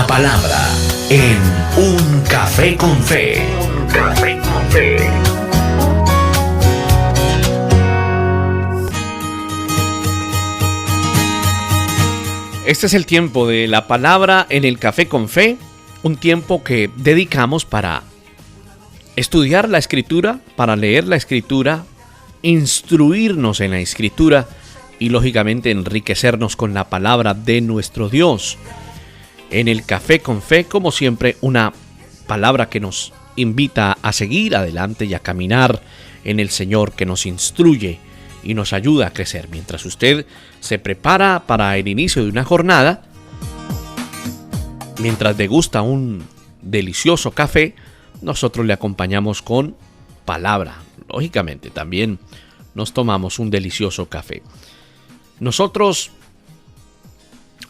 la palabra en Un Café con Fe. Un Café con Fe. Este es el tiempo de la palabra en el Café con Fe, un tiempo que dedicamos para estudiar la Escritura, para leer la Escritura, instruirnos en la Escritura y lógicamente enriquecernos con la palabra de nuestro Dios. En el Café con Fe, como siempre, una palabra que nos invita a seguir adelante y a caminar en el Señor, que nos instruye y nos ayuda a crecer. Mientras usted se prepara para el inicio de una jornada, mientras degusta un delicioso café, nosotros le acompañamos con palabra. Lógicamente, también nos tomamos un delicioso café. Nosotros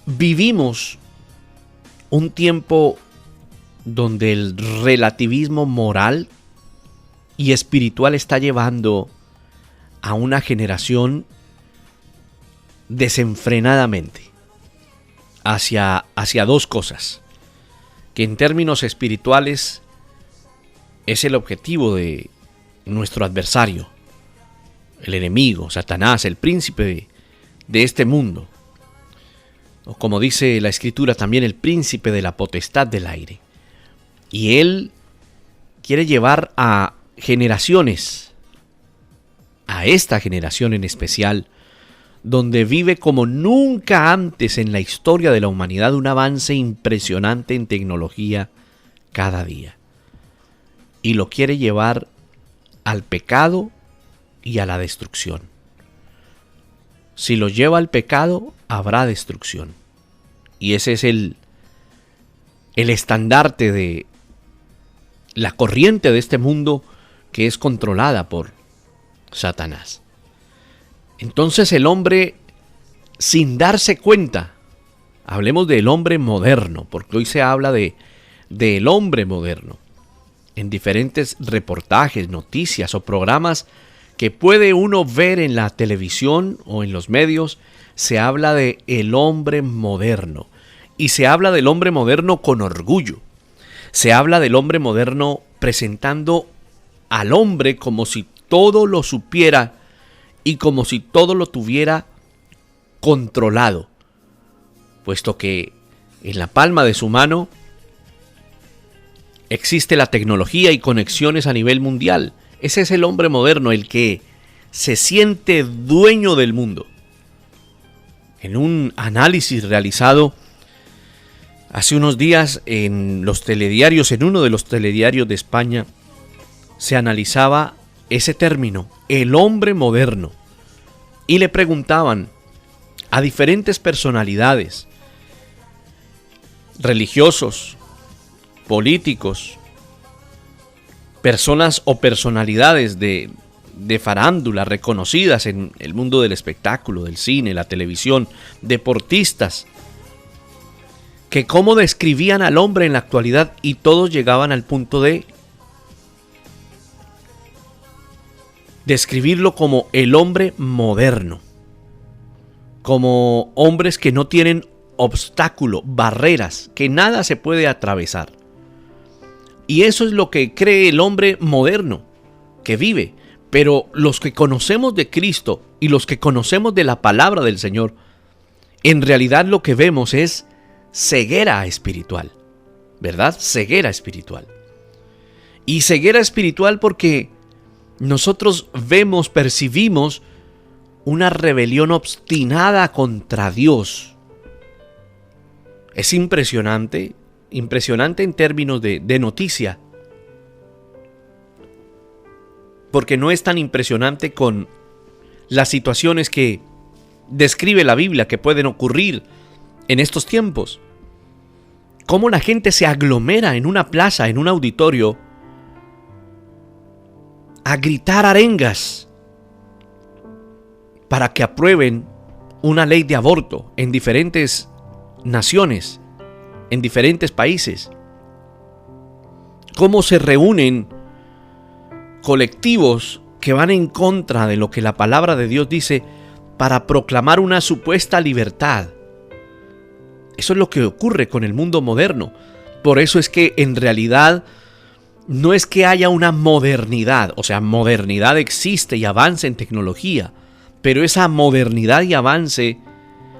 vivimos un tiempo donde el relativismo moral y espiritual está llevando a una generación desenfrenadamente hacia dos cosas, que en términos espirituales es el objetivo de nuestro adversario, el enemigo, Satanás, el príncipe de este mundo, o como dice la Escritura también, el príncipe de la potestad del aire. Y él quiere llevar a generaciones, a esta generación en especial, donde vive como nunca antes en la historia de la humanidad un avance impresionante en tecnología cada día. Y lo quiere llevar al pecado y a la destrucción. Si lo lleva al pecado, habrá destrucción. Y ese es el estandarte de la corriente de este mundo que es controlada por Satanás. Entonces el hombre, sin darse cuenta, hablemos del hombre moderno, porque hoy se habla del hombre moderno, en diferentes reportajes, noticias o programas que puede uno ver en la televisión o en los medios, se habla de el hombre moderno. Y se habla del hombre moderno con orgullo. Se habla del hombre moderno presentando al hombre como si todo lo supiera y como si todo lo tuviera controlado, puesto que en la palma de su mano existe la tecnología y conexiones a nivel mundial. Ese es el hombre moderno, el que se siente dueño del mundo. En un análisis realizado hace unos días en los telediarios, en uno de los telediarios de España, se analizaba ese término, el hombre moderno, y le preguntaban a diferentes personalidades, religiosos, políticos, personas o personalidades de farándula reconocidas en el mundo del espectáculo, del cine, la televisión, deportistas, que cómo describían al hombre en la actualidad, y todos llegaban al punto de describirlo como el hombre moderno, como hombres que no tienen obstáculo, barreras, que nada se puede atravesar. Y eso es lo que cree el hombre moderno que vive. Pero los que conocemos de Cristo y los que conocemos de la palabra del Señor, en realidad lo que vemos es ceguera espiritual, ¿verdad? Ceguera espiritual. Y ceguera espiritual porque nosotros vemos, percibimos una rebelión obstinada contra Dios. Es impresionante en términos de noticia, porque no es tan impresionante con las situaciones que describe la Biblia que pueden ocurrir en estos tiempos. Cómo la gente se aglomera en una plaza, en un auditorio, a gritar arengas para que aprueben una ley de aborto en diferentes naciones, en diferentes países. Cómo se reúnen colectivos que van en contra de lo que la palabra de Dios dice para proclamar una supuesta libertad. Eso es lo que ocurre con el mundo moderno. Por eso es que en realidad no es que haya una modernidad, o sea, modernidad existe y avance en tecnología, pero esa modernidad y avance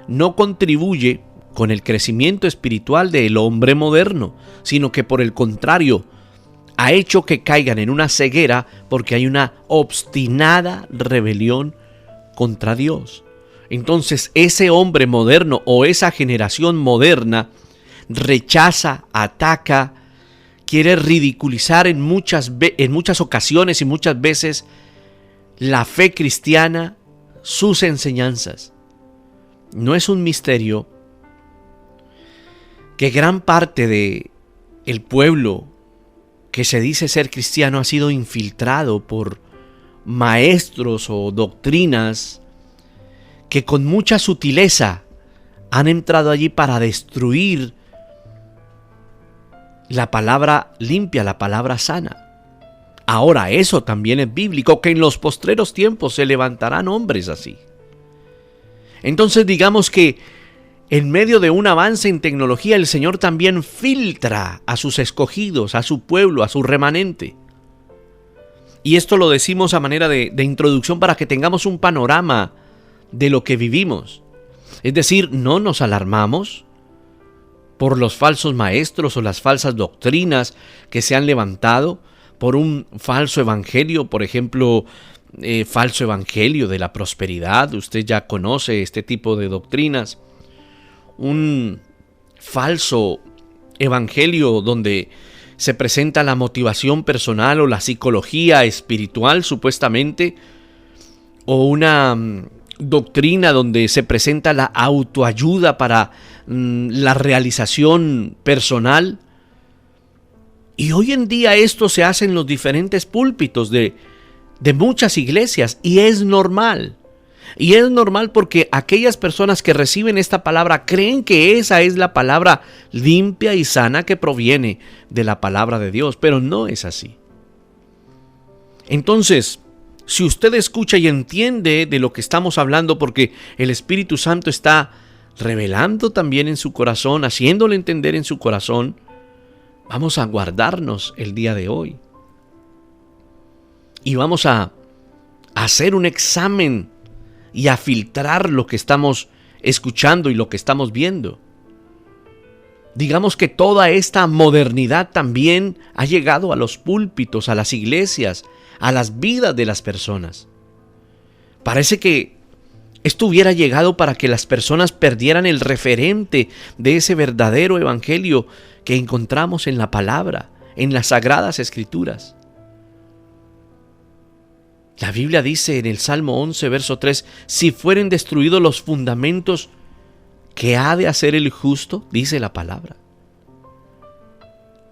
no contribuye con el crecimiento espiritual del hombre moderno, sino que por el contrario, ha hecho que caigan en una ceguera porque hay una obstinada rebelión contra Dios. Entonces ese hombre moderno o esa generación moderna rechaza, ataca, quiere ridiculizar en muchas ocasiones y muchas veces la fe cristiana, sus enseñanzas. No es un misterio que gran parte de el pueblo que se dice ser cristiano ha sido infiltrado por maestros o doctrinas que con mucha sutileza han entrado allí para destruir la palabra limpia, la palabra sana. Ahora, eso también es bíblico, que en los postreros tiempos se levantarán hombres así. Entonces digamos que en medio de un avance en tecnología, el Señor también filtra a sus escogidos, a su pueblo, a su remanente. Y esto lo decimos a manera de introducción para que tengamos un panorama de lo que vivimos. Es decir, no nos alarmamos por los falsos maestros o las falsas doctrinas que se han levantado, por un falso evangelio, por ejemplo, falso evangelio de la prosperidad. Usted ya conoce este tipo de doctrinas. Un falso evangelio donde se presenta la motivación personal o la psicología espiritual supuestamente, o una doctrina donde se presenta la autoayuda para la realización personal. Y hoy en día esto se hace en los diferentes púlpitos de muchas iglesias, y es normal. Y es normal porque aquellas personas que reciben esta palabra creen que esa es la palabra limpia y sana que proviene de la palabra de Dios, pero no es así. Entonces, si usted escucha y entiende de lo que estamos hablando, porque el Espíritu Santo está revelando también en su corazón, haciéndole entender en su corazón, vamos a guardarnos el día de hoy. Y vamos a hacer un examen y a filtrar lo que estamos escuchando y lo que estamos viendo. Digamos que toda esta modernidad también ha llegado a los púlpitos, a las iglesias, a las vidas de las personas. Parece que esto hubiera llegado para que las personas perdieran el referente de ese verdadero evangelio que encontramos en la palabra, en las sagradas escrituras. La Biblia dice en el Salmo 11, verso 3, si fueren destruidos los fundamentos, ¿qué ha de hacer el justo? Dice la palabra.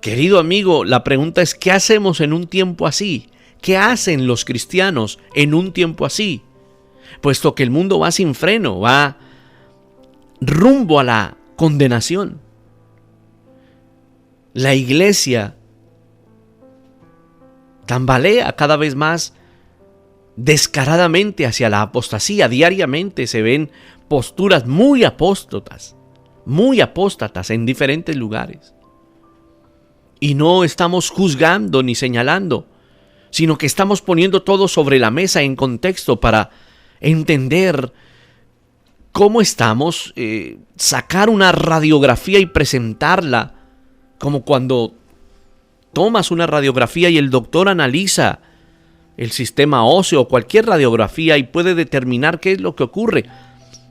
Querido amigo, la pregunta es, ¿qué hacemos en un tiempo así? ¿Qué hacen los cristianos en un tiempo así? Puesto que el mundo va sin freno, va rumbo a la condenación. La iglesia tambalea cada vez más descaradamente hacia la apostasía. Diariamente se ven posturas muy apóstatas en diferentes lugares. Y no estamos juzgando ni señalando, sino que estamos poniendo todo sobre la mesa en contexto para entender cómo estamos, sacar una radiografía y presentarla, como cuando tomas una radiografía y el doctor analiza el sistema óseo o cualquier radiografía y puede determinar qué es lo que ocurre.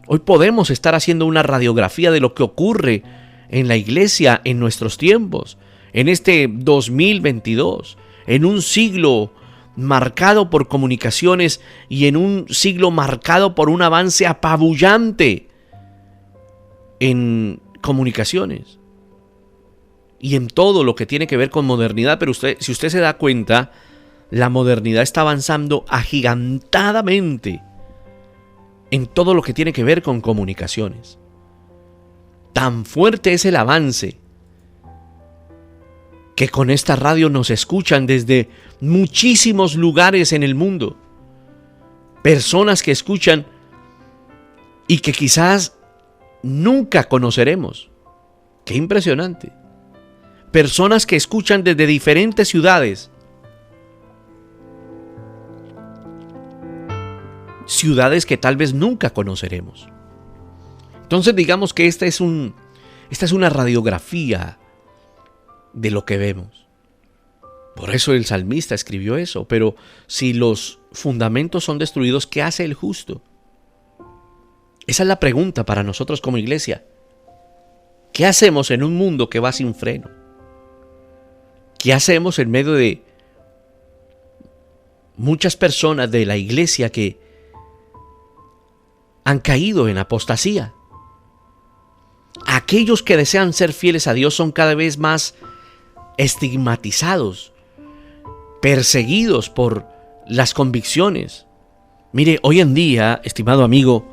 Hoy podemos estar haciendo una radiografía de lo que ocurre en la iglesia en nuestros tiempos, en este 2022, en un siglo marcado por comunicaciones y en un siglo marcado por un avance apabullante en comunicaciones y en todo lo que tiene que ver con modernidad. Pero si usted se da cuenta, la modernidad está avanzando agigantadamente en todo lo que tiene que ver con comunicaciones. Tan fuerte es el avance que con esta radio nos escuchan desde muchísimos lugares en el mundo. Personas que escuchan y que quizás nunca conoceremos. ¡Qué impresionante! Personas que escuchan desde diferentes ciudades. Ciudades que tal vez nunca conoceremos. Entonces digamos que esta es una radiografía de lo que vemos. Por eso el salmista escribió eso. Pero si los fundamentos son destruidos, ¿qué hace el justo? Esa es la pregunta para nosotros como iglesia. ¿Qué hacemos en un mundo que va sin freno? ¿Qué hacemos en medio de muchas personas de la iglesia que han caído en apostasía? Aquellos que desean ser fieles a Dios son cada vez más estigmatizados, perseguidos por las convicciones. Mire, hoy en día, estimado amigo,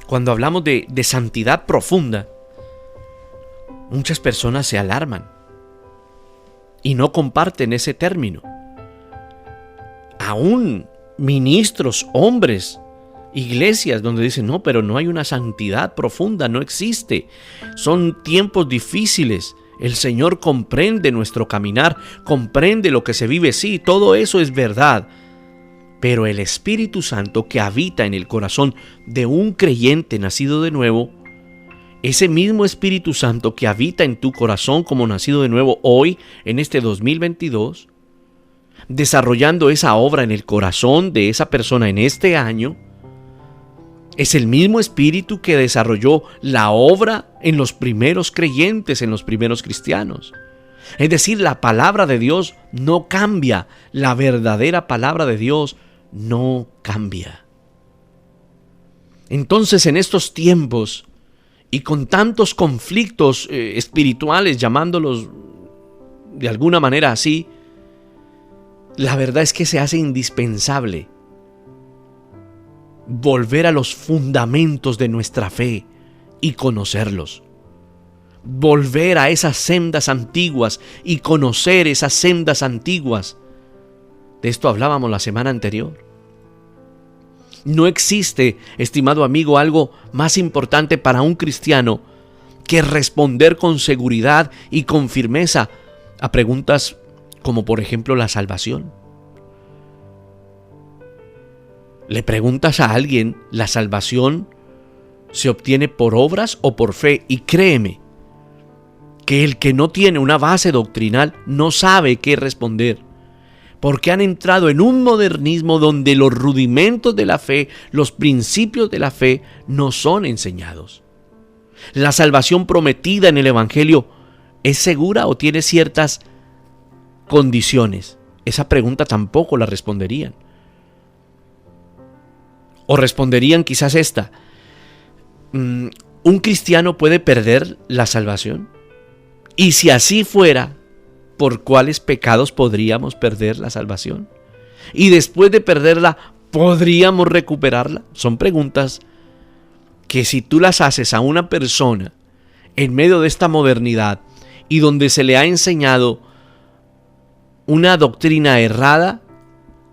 cuando hablamos de santidad profunda, muchas personas se alarman y no comparten ese término. Aún ministros, hombres, iglesias donde dicen, no, pero no hay una santidad profunda, no existe. Son tiempos difíciles. El Señor comprende nuestro caminar, comprende lo que se vive. Sí, todo eso es verdad. Pero el Espíritu Santo que habita en el corazón de un creyente nacido de nuevo, ese mismo Espíritu Santo que habita en tu corazón como nacido de nuevo hoy, en este 2022, desarrollando esa obra en el corazón de esa persona en este año, es el mismo Espíritu que desarrolló la obra en los primeros creyentes, en los primeros cristianos. Es decir, la palabra de Dios no cambia, la verdadera palabra de Dios no cambia. Entonces, en estos tiempos y con tantos conflictos espirituales, llamándolos de alguna manera así, la verdad es que se hace indispensable volver a los fundamentos de nuestra fe y conocerlos. Volver a esas sendas antiguas y conocer esas sendas antiguas. De esto hablábamos la semana anterior. No existe, estimado amigo, algo más importante para un cristiano que responder con seguridad y con firmeza a preguntas como por ejemplo la salvación. Le preguntas a alguien, ¿la salvación se obtiene por obras o por fe? Y créeme que el que no tiene una base doctrinal no sabe qué responder, porque han entrado en un modernismo donde los rudimentos de la fe, los principios de la fe no son enseñados. ¿La salvación prometida en el Evangelio es segura o tiene ciertas condiciones? Esa pregunta tampoco la responderían. O responderían quizás esta: ¿un cristiano puede perder la salvación? Y si así fuera, ¿por cuáles pecados podríamos perder la salvación? Y después de perderla, ¿podríamos recuperarla? Son preguntas que si tú las haces a una persona en medio de esta modernidad y donde se le ha enseñado una doctrina errada,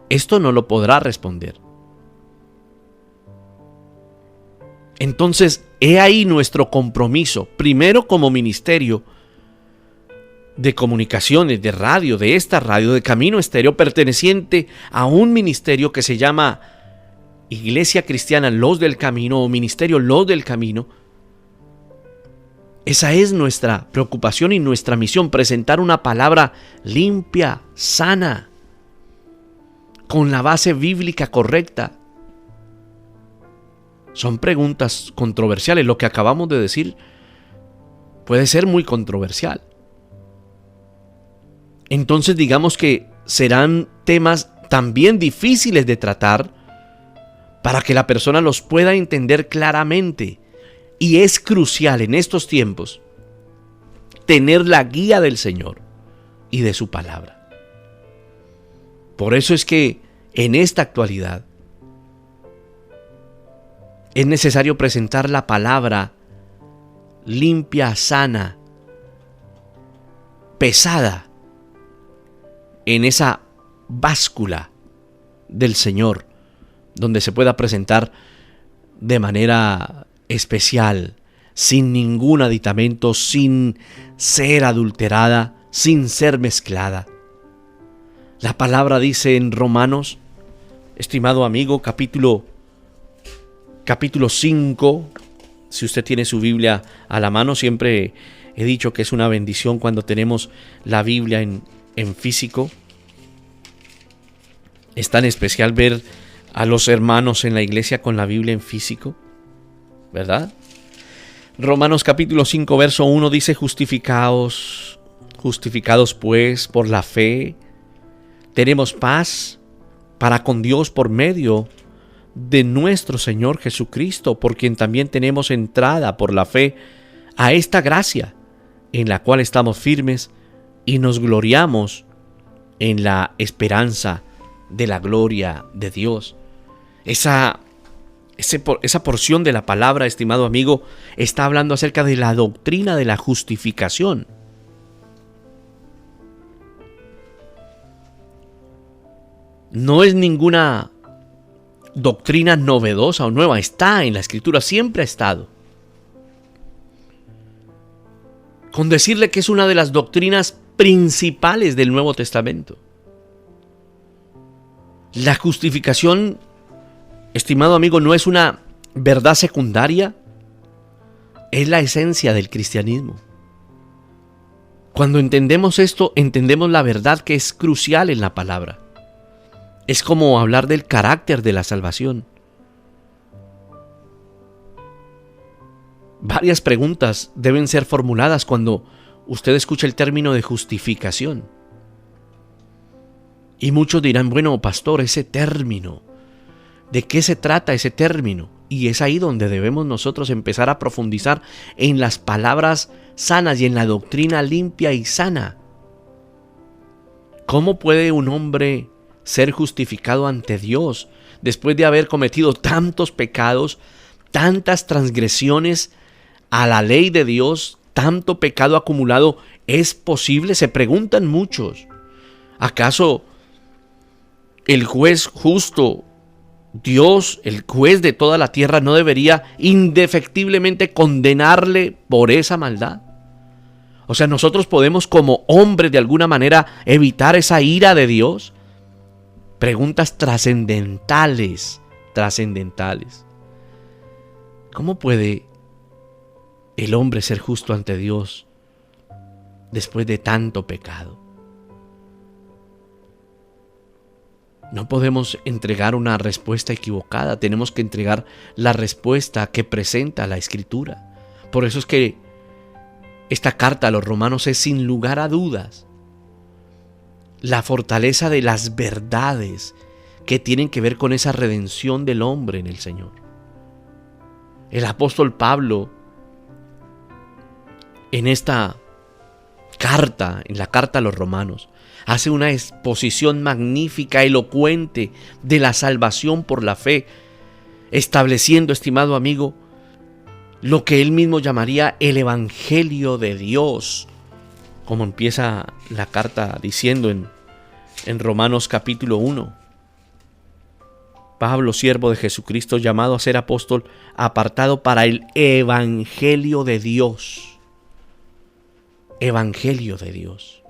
esto no lo podrá responder. Entonces, he ahí nuestro compromiso, primero como ministerio de comunicaciones, de radio, de esta radio, de Camino Estéreo, perteneciente a un ministerio que se llama Iglesia Cristiana Los del Camino o Ministerio Los del Camino. Esa es nuestra preocupación y nuestra misión, presentar una palabra limpia, sana, con la base bíblica correcta. Son preguntas controversiales. Lo que acabamos de decir puede ser muy controversial. Entonces digamos que serán temas también difíciles de tratar para que la persona los pueda entender claramente. Y es crucial en estos tiempos tener la guía del Señor y de su palabra. Por eso es que en esta actualidad es necesario presentar la palabra limpia, sana, pesada, en esa báscula del Señor, donde se pueda presentar de manera especial, sin ningún aditamento, sin ser adulterada, sin ser mezclada. La palabra dice en Romanos, estimado amigo, capítulo 5, si usted tiene su Biblia a la mano, siempre he dicho que es una bendición cuando tenemos la Biblia en físico. Es tan especial ver a los hermanos en la iglesia con la Biblia en físico, ¿verdad? Romanos capítulo 5, verso 1 dice: justificados pues por la fe, tenemos paz para con Dios por medio de nuestro Señor Jesucristo, por quien también tenemos entrada por la fe a esta gracia, en la cual estamos firmes y nos gloriamos en la esperanza de la gloria de Dios. Esa porción de la palabra, estimado amigo, está hablando acerca de la doctrina de la justificación. No es ninguna doctrina novedosa o nueva, está en la Escritura, siempre ha estado. Con decirle que es una de las doctrinas principales del Nuevo Testamento. La justificación, estimado amigo, no es una verdad secundaria, es la esencia del cristianismo. Cuando entendemos esto, entendemos la verdad que es crucial en la palabra. Es como hablar del carácter de la salvación. Varias preguntas deben ser formuladas cuando usted escucha el término de justificación. Y muchos dirán: bueno, pastor, ese término, ¿de qué se trata ese término? Y es ahí donde debemos nosotros empezar a profundizar en las palabras sanas y en la doctrina limpia y sana. ¿Cómo puede un hombre ser justificado ante Dios después de haber cometido tantos pecados, tantas transgresiones a la ley de Dios, tanto pecado acumulado? ¿Es posible? Se preguntan muchos. ¿Acaso el juez justo, Dios, el juez de toda la tierra, no debería indefectiblemente condenarle por esa maldad? O sea, nosotros podemos como hombres de alguna manera evitar esa ira de Dios. Preguntas trascendentales. ¿Cómo puede el hombre ser justo ante Dios después de tanto pecado? No podemos entregar una respuesta equivocada, tenemos que entregar la respuesta que presenta la Escritura. Por eso es que esta carta a los romanos es, sin lugar a dudas, la fortaleza de las verdades que tienen que ver con esa redención del hombre en el Señor. El apóstol Pablo, en esta carta, en la carta a los romanos, hace una exposición magnífica, elocuente de la salvación por la fe, estableciendo, estimado amigo, lo que él mismo llamaría el Evangelio de Dios, como empieza la carta diciendo en Romanos capítulo 1. Pablo, siervo de Jesucristo, llamado a ser apóstol, apartado para el Evangelio de Dios. Evangelio de Dios.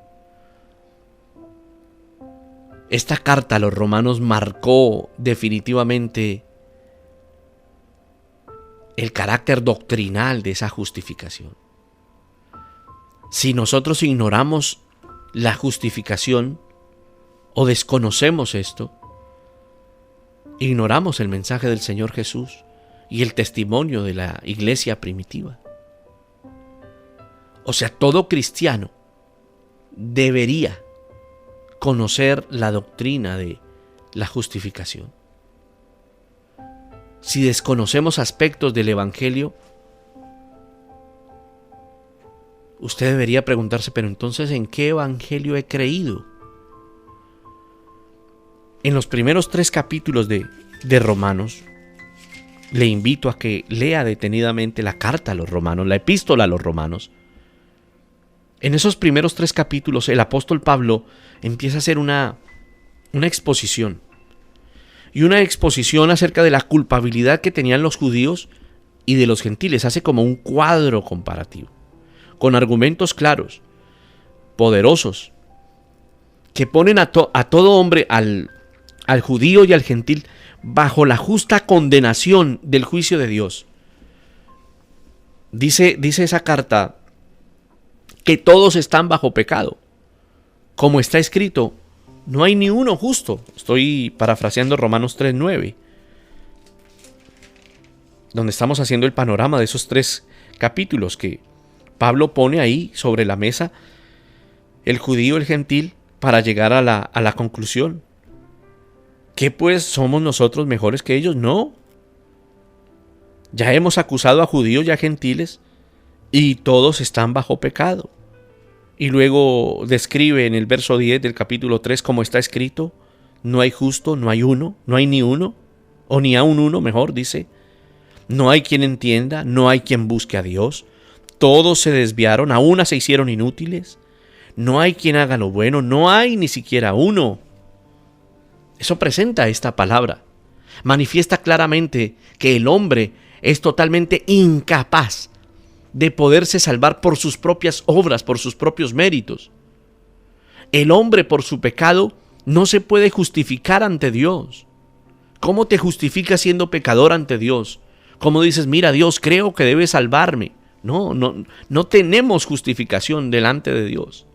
Esta carta a los romanos marcó definitivamente el carácter doctrinal de esa justificación. Si nosotros ignoramos la justificación o desconocemos esto, ignoramos el mensaje del Señor Jesús y el testimonio de la iglesia primitiva. O sea, todo cristiano debería conocer la doctrina de la justificación. Si desconocemos aspectos del Evangelio, usted debería preguntarse: pero entonces, ¿en qué Evangelio he creído? En los primeros 3 capítulos de Romanos, le invito a que lea detenidamente la carta a los romanos, la epístola a los romanos. En esos primeros 3 capítulos, el apóstol Pablo empieza a hacer una exposición. Y una exposición acerca de la culpabilidad que tenían los judíos y de los gentiles. Hace como un cuadro comparativo, con argumentos claros, poderosos, que ponen a todo hombre, al judío y al gentil, bajo la justa condenación del juicio de Dios. Dice esa carta que todos están bajo pecado. Como está escrito, no hay ni uno justo. Estoy parafraseando Romanos 3:9, donde estamos haciendo el panorama de esos 3 capítulos que Pablo pone ahí sobre la mesa, el judío, el gentil, para llegar a la conclusión. ¿Qué pues somos nosotros mejores que ellos? No. Ya hemos acusado a judíos y a gentiles y todos están bajo pecado. Y luego describe en el verso 10 del capítulo 3, como está escrito, no hay justo, no hay uno, no hay ni uno, o ni aun uno, mejor dice. No hay quien entienda, no hay quien busque a Dios. Todos se desviaron, a una se hicieron inútiles. No hay quien haga lo bueno, no hay ni siquiera uno. Eso presenta esta palabra. Manifiesta claramente que el hombre es totalmente incapaz de poderse salvar por sus propias obras, por sus propios méritos. El hombre, por su pecado, no se puede justificar ante Dios. ¿Cómo te justificas siendo pecador ante Dios? ¿Cómo dices, mira, Dios, creo que debes salvarme? No tenemos justificación delante de Dios.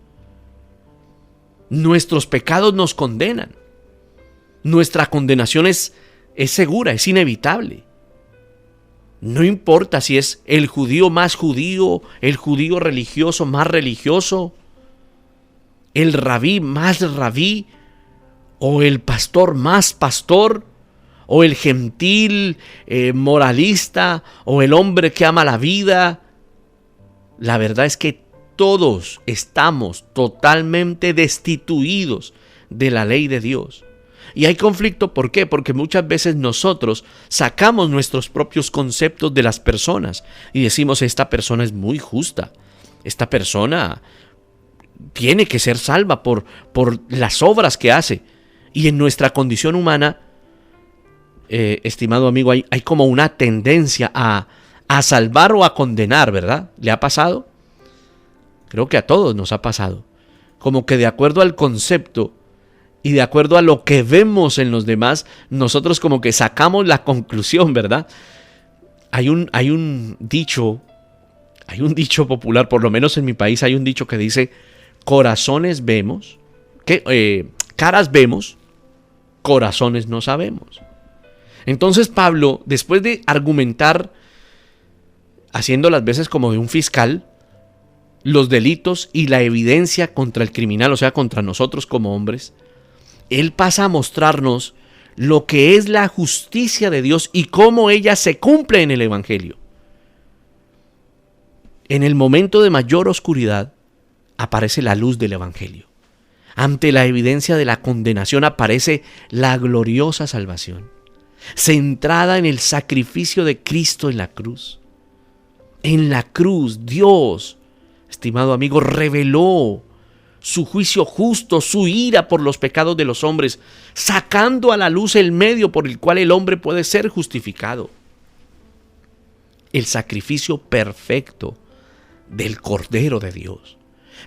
Nuestros pecados nos condenan. Nuestra condenación es segura, es inevitable. No importa si es el judío más judío, el judío religioso más religioso, el rabí más rabí, o el pastor más pastor, o el gentil moralista, o el hombre que ama la vida. La verdad es que todos estamos totalmente destituidos de la ley de Dios. Y hay conflicto, ¿por qué? Porque muchas veces nosotros sacamos nuestros propios conceptos de las personas y decimos, esta persona es muy justa, esta persona tiene que ser salva por las obras que hace. Y en nuestra condición humana, estimado amigo, hay como una tendencia a salvar o a condenar, ¿verdad? ¿Le ha pasado? Creo que a todos nos ha pasado. Como que de acuerdo al concepto y de acuerdo a lo que vemos en los demás, nosotros como que sacamos la conclusión, ¿verdad? Hay un dicho popular, por lo menos en mi país hay un dicho que dice, corazones vemos, caras vemos, corazones no sabemos. Entonces Pablo, después de argumentar, haciendo las veces como de un fiscal, los delitos y la evidencia contra el criminal, o sea, contra nosotros como hombres, él pasa a mostrarnos lo que es la justicia de Dios y cómo ella se cumple en el Evangelio. En el momento de mayor oscuridad aparece la luz del Evangelio. Ante la evidencia de la condenación aparece la gloriosa salvación, centrada en el sacrificio de Cristo en la cruz. En la cruz, Dios, estimado amigo, reveló su juicio justo, su ira por los pecados de los hombres, sacando a la luz el medio por el cual el hombre puede ser justificado. El sacrificio perfecto del Cordero de Dios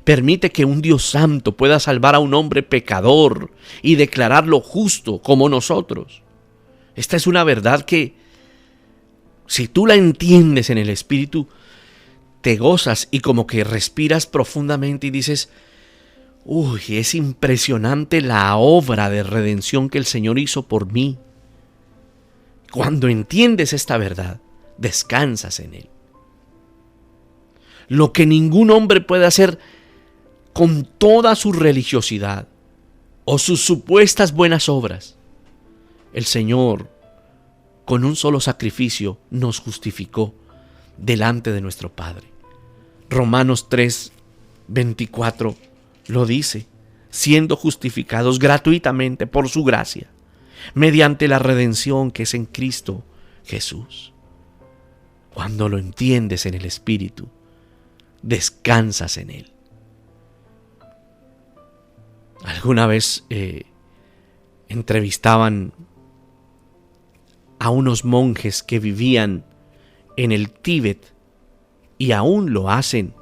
permite que un Dios santo pueda salvar a un hombre pecador y declararlo justo como nosotros. Esta es una verdad que, si tú la entiendes en el Espíritu, te gozas y como que respiras profundamente y dices, uy, es impresionante la obra de redención que el Señor hizo por mí. Cuando entiendes esta verdad, descansas en Él. Lo que ningún hombre puede hacer con toda su religiosidad o sus supuestas buenas obras, el Señor, con un solo sacrificio, nos justificó delante de nuestro Padre. Romanos 3:24 lo dice, siendo justificados gratuitamente por su gracia, mediante la redención que es en Cristo Jesús. Cuando lo entiendes en el Espíritu, descansas en Él. Alguna vez entrevistaban a unos monjes que vivían en el Tíbet, y aún lo hacen,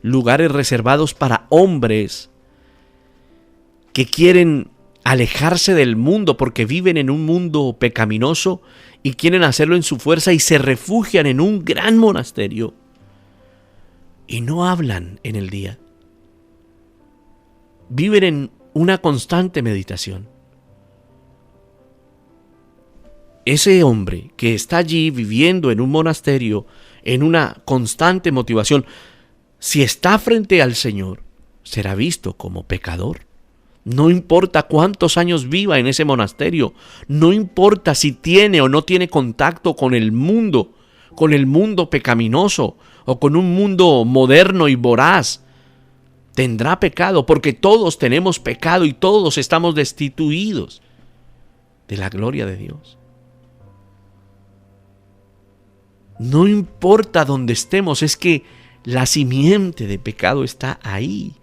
lugares reservados para hombres que quieren alejarse del mundo porque viven en un mundo pecaminoso y quieren hacerlo en su fuerza y se refugian en un gran monasterio y no hablan en el día. Viven en una constante meditación. Ese hombre que está allí viviendo en un monasterio, en una constante motivación, si está frente al Señor, será visto como pecador. No importa cuántos años viva en ese monasterio, no importa si tiene o no tiene contacto con el mundo pecaminoso o con un mundo moderno y voraz, tendrá pecado, porque todos tenemos pecado y todos estamos destituidos de la gloria de Dios. No importa dónde estemos, es que la simiente de pecado está ahí.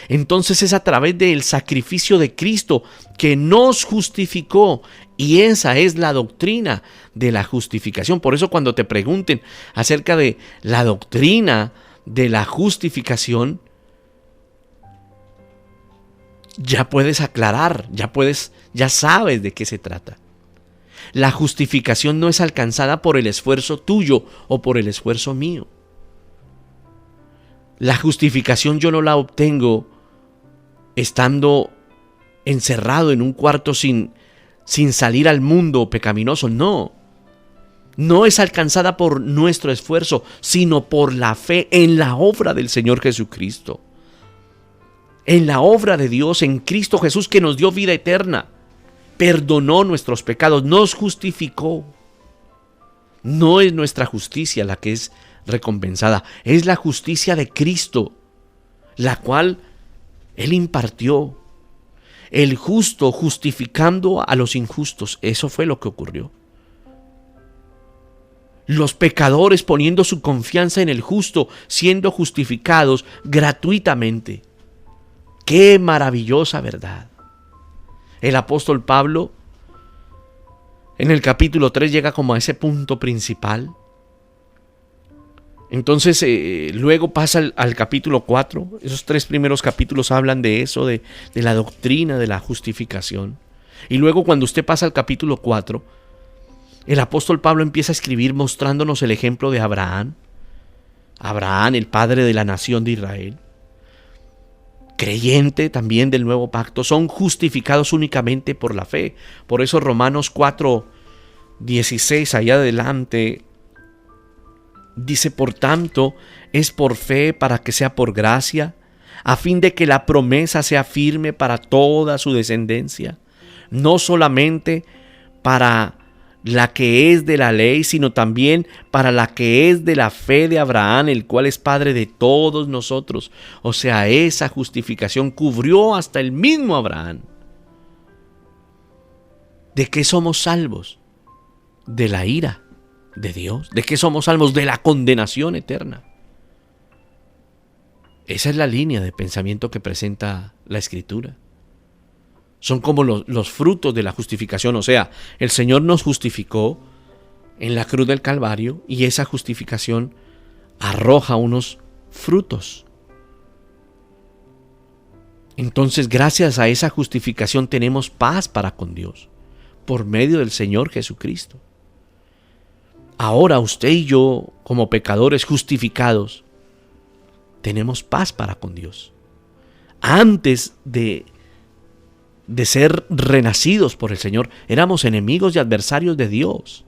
Entonces es a través del sacrificio de Cristo que nos justificó, y esa es la doctrina de la justificación. Por eso cuando te pregunten acerca de la doctrina de la justificación, ya puedes aclarar, ya sabes de qué se trata. La justificación no es alcanzada por el esfuerzo tuyo o por el esfuerzo mío. La justificación yo no la obtengo estando encerrado en un cuarto sin salir al mundo pecaminoso. No es alcanzada por nuestro esfuerzo, sino por la fe en la obra del Señor Jesucristo. En la obra de Dios, en Cristo Jesús, que nos dio vida eterna, perdonó nuestros pecados, nos justificó. No es nuestra justicia la que es recompensada, es la justicia de Cristo, la cual Él impartió. El justo justificando a los injustos. Eso fue lo que ocurrió. Los pecadores poniendo su confianza en el justo, siendo justificados gratuitamente. ¡Qué maravillosa verdad! El apóstol Pablo en el capítulo 3 llega como a ese punto principal. Entonces luego pasa al capítulo 4. Esos 3 primeros capítulos hablan de eso, de la doctrina de la justificación. Y luego cuando usted pasa al capítulo 4, el apóstol Pablo empieza a escribir mostrándonos el ejemplo de Abraham. Abraham, el padre de la nación de Israel, creyente también del nuevo pacto, son justificados únicamente por la fe. Por eso Romanos 4:16 allá adelante dice: por tanto, es por fe para que sea por gracia, a fin de que la promesa sea firme para toda su descendencia, no solamente para la que es de la ley, sino también para la que es de la fe de Abraham, el cual es padre de todos nosotros. O sea, esa justificación cubrió hasta el mismo Abraham. ¿De qué somos salvos? De la ira de Dios. ¿De qué somos salvos? De la condenación eterna. Esa es la línea de pensamiento que presenta la Escritura. Son como los frutos de la justificación. O sea, el Señor nos justificó en la cruz del Calvario y esa justificación arroja unos frutos. Entonces, gracias a esa justificación tenemos paz para con Dios por medio del Señor Jesucristo. Ahora usted y yo, como pecadores justificados, tenemos paz para con Dios. Antes de ser renacidos por el Señor, éramos enemigos y adversarios de Dios.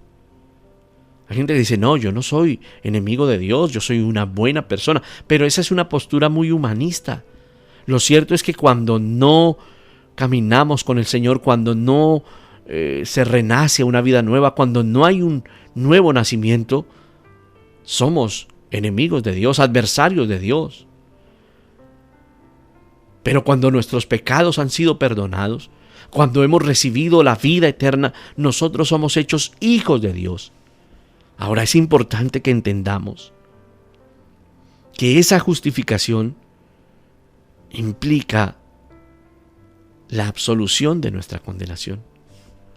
Hay gente que dice: no, yo no soy enemigo de Dios, yo soy una buena persona. Pero esa es una postura muy humanista. Lo cierto es que cuando no caminamos con el Señor, cuando no se renace a una vida nueva, cuando no hay un nuevo nacimiento, somos enemigos de Dios, adversarios de Dios. Pero cuando nuestros pecados han sido perdonados, cuando hemos recibido la vida eterna, nosotros somos hechos hijos de Dios. Ahora es importante que entendamos que esa justificación implica la absolución de nuestra condenación.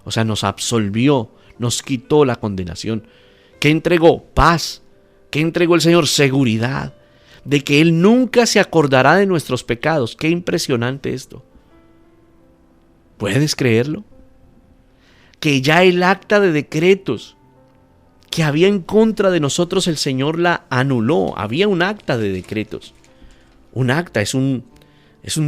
O sea, nos absolvió, nos quitó la condenación. ¿Qué entregó? Paz ¿Qué entregó el Señor? Seguridad de que Él nunca se acordará de nuestros pecados. Qué impresionante esto. ¿Puedes creerlo? Que ya el acta de decretos que había en contra de nosotros, el Señor la anuló. Había un acta de decretos. Un acta es un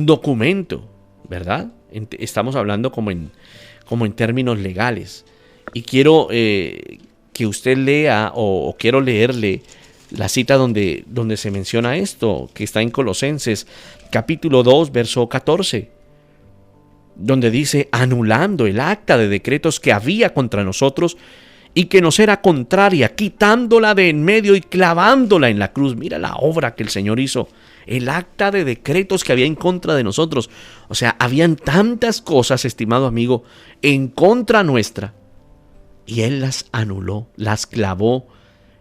documento, ¿verdad? Estamos hablando como en términos legales. Y quiero que usted lea o quiero leerle la cita donde se menciona esto, que está en Colosenses capítulo 2, verso 14, donde dice: anulando el acta de decretos que había contra nosotros y que nos era contraria, quitándola de en medio y clavándola en la cruz. Mira la obra que el Señor hizo. El acta de decretos que había en contra de nosotros. O sea, habían tantas cosas, estimado amigo, en contra nuestra. Y Él las anuló, las clavó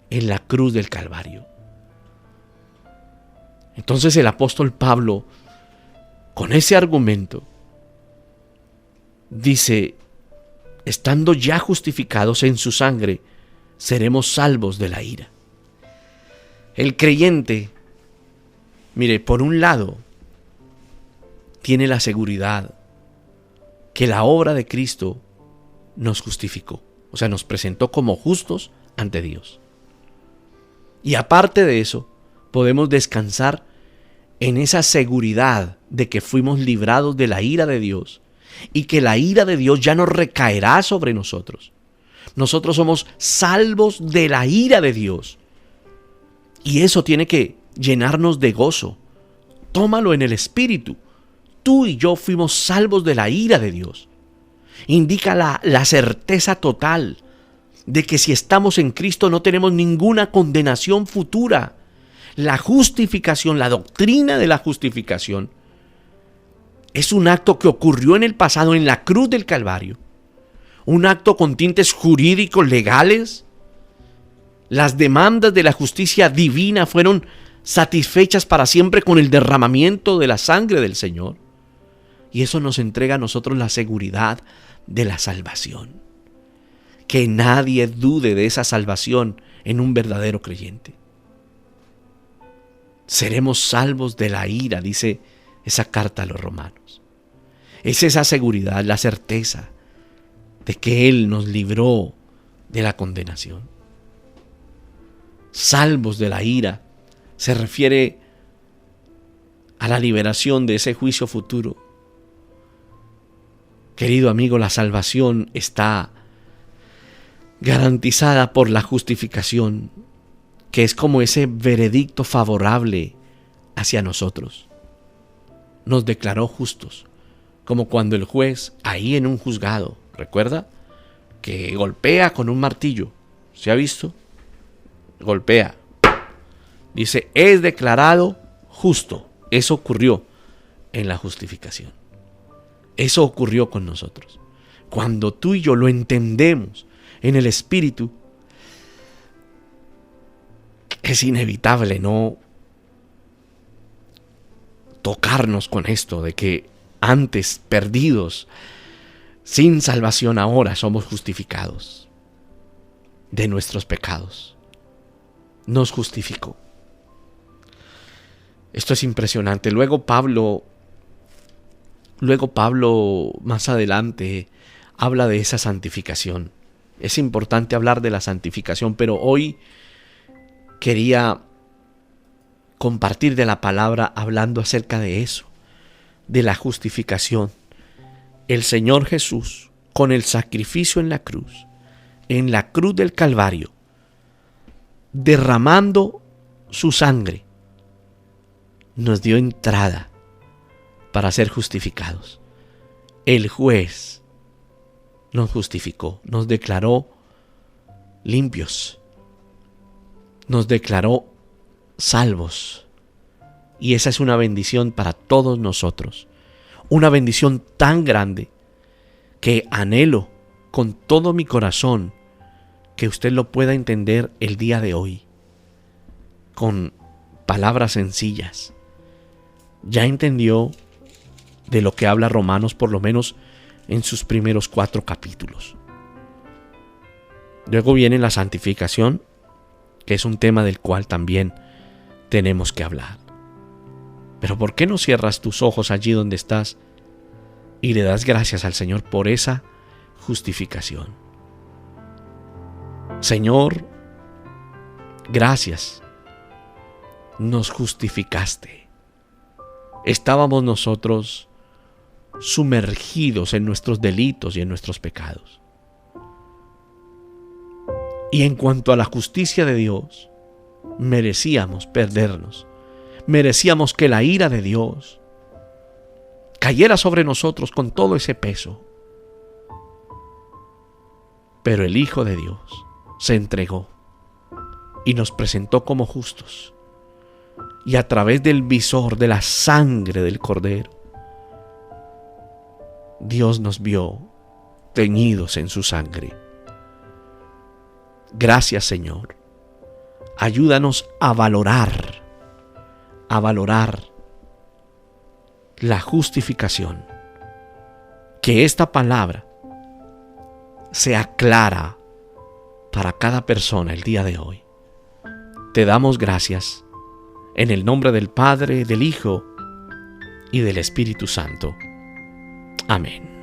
en la cruz del Calvario. Entonces el apóstol Pablo, con ese argumento, dice: estando ya justificados en su sangre, seremos salvos de la ira. El creyente, mire, por un lado, tiene la seguridad que la obra de Cristo nos justificó. O sea, nos presentó como justos ante Dios. Y aparte de eso, podemos descansar en esa seguridad de que fuimos librados de la ira de Dios y que la ira de Dios ya no recaerá sobre nosotros. Nosotros somos salvos de la ira de Dios. Y eso tiene que llenarnos de gozo. Tómalo en el espíritu. Tú y yo fuimos salvos de la ira de Dios. Indica la certeza total de que si estamos en Cristo no tenemos ninguna condenación futura. La justificación, la doctrina de la justificación, es un acto que ocurrió en el pasado en la cruz del Calvario. Un acto con tintes jurídicos, legales. Las demandas de la justicia divina fueron satisfechas para siempre con el derramamiento de la sangre del Señor. Y eso nos entrega a nosotros la seguridad de la salvación. Que nadie dude de esa salvación en un verdadero creyente. Seremos salvos de la ira, dice esa carta a los romanos. Es esa seguridad, la certeza de que Él nos libró de la condenación. Salvos de la ira se refiere a la liberación de ese juicio futuro. Querido amigo, la salvación está garantizada por la justificación, que es como ese veredicto favorable hacia nosotros. Nos declaró justos, como cuando el juez, ahí en un juzgado, ¿recuerda? Que golpea con un martillo. ¿Se ha visto? Golpea. Dice: es declarado justo. Eso ocurrió en la justificación. Eso ocurrió con nosotros. Cuando tú y yo lo entendemos en el Espíritu, es inevitable no tocarnos con esto de que antes perdidos, sin salvación, ahora somos justificados de nuestros pecados. Nos justificó. Esto es impresionante. Luego Pablo más adelante habla de esa santificación. Es importante hablar de la santificación, pero hoy quería compartir de la palabra hablando acerca de eso, de la justificación. El Señor Jesús, con el sacrificio en la cruz del Calvario, derramando su sangre, nos dio entrada para ser justificados. El juez nos justificó, nos declaró limpios, nos declaró salvos. Y esa es una bendición para todos nosotros. Una bendición tan grande que anhelo con todo mi corazón que usted lo pueda entender el día de hoy con palabras sencillas. Ya entendió de lo que habla Romanos, por lo menos en sus primeros 4 capítulos. Luego viene la santificación que es un tema del cual también tenemos que hablar. Pero ¿por qué no cierras tus ojos allí donde estás y le das gracias al Señor por esa justificación? Señor, gracias. Nos justificaste. Estábamos nosotros sumergidos en nuestros delitos y en nuestros pecados. Y en cuanto a la justicia de Dios, merecíamos perdernos. Merecíamos que la ira de Dios cayera sobre nosotros con todo ese peso. Pero el Hijo de Dios se entregó y nos presentó como justos. Y a través del visor de la sangre del Cordero, Dios nos vio teñidos en su sangre. Gracias, Señor. Ayúdanos a valorar la justificación. Que esta palabra sea clara para cada persona el día de hoy. Te damos gracias en el nombre del Padre, del Hijo y del Espíritu Santo. Amén.